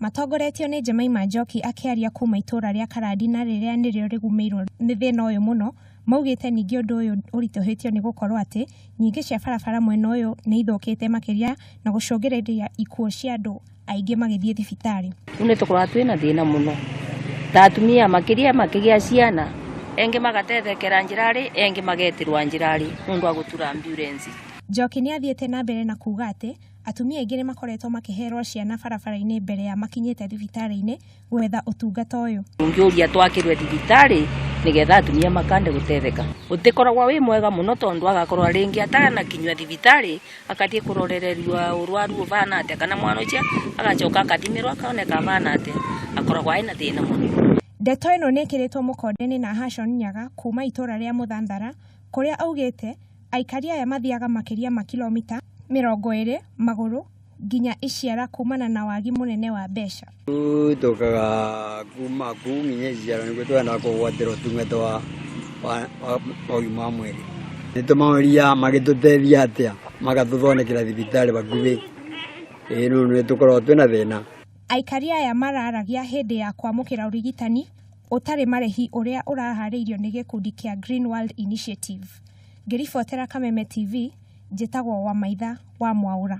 Matongoretio nĩ Jemima Njoki akiaria kuuma itũra rĩa Karandi na rĩrĩa nĩrĩo rĩgũmĩirwo nĩ thĩna ũyũ mũno, maugĩte ningĩ ũndũ ũyũ ũritũhĩtio nĩ gũkorwo atĩ nyingĩ cia barabara mwena ũyũ nĩ ithũkĩte makĩria na gũcũngĩrĩria ikuũ cia andũ aingĩ magĩthiĩ thibitarĩ. Nĩ tũkoragwo twĩna thĩna mũno, ta atumia makĩria makĩgĩa ciana, engĩ magatethekera njirarĩ, engĩ magetirwo njirarĩ nũndũ wa gũtura ambulance. Njoki nĩ athiĩte na mbere na kuuga atĩ atumia aingĩ nĩ makoretwo makĩherwo ciana barabara-inĩ mbere ya makinyĩte thibitarĩ-inĩ gwetha ũtungata ũyũ. Ũngĩũria twakĩrwe thibitarĩ nĩgetha atumia makande gũtetheka. Ũtikoragwo wĩ mwega mũno tondũ agakorwo rĩngĩ atanakinywa thibitarĩ akathiĩ kũrorererio ũrwaru ũvana atĩa kana mwana ũcio agacoka akathimirwo akaoneka vana atĩa, akoragwo ena thĩna mũno. Ndeto ĩno nĩ ĩkĩrĩtwo mũkonde-inĩ na Hashon Nyaga kuuma itũra rĩa Mũthandara, kũrĩa augĩte aikari aya mathiaga makĩria ma kilomita 20 magũrũ nginya iciara kumana na wagi mũnene wa mbeca. Tukaga kuuma nginya iciara nĩguo twenda kũgwatĩra ũtungata wa ũgima wa mwĩrĩ. Nĩtũmaũria magĩtũteithia atĩa magatũthondekera thibitarĩ bakuhĩ. Rĩu nĩtũkoragwo twĩna thĩna. Aikari aya mararagia hĩndĩ ya kwamũkĩra urigitani ũtarĩ marĩhi ũrĩa ũraharĩirio nĩ gĩkundi kĩa Green World Initiative. Ngĩribotera Kameme TV, njĩtagwo wa maitha wa Mwaura.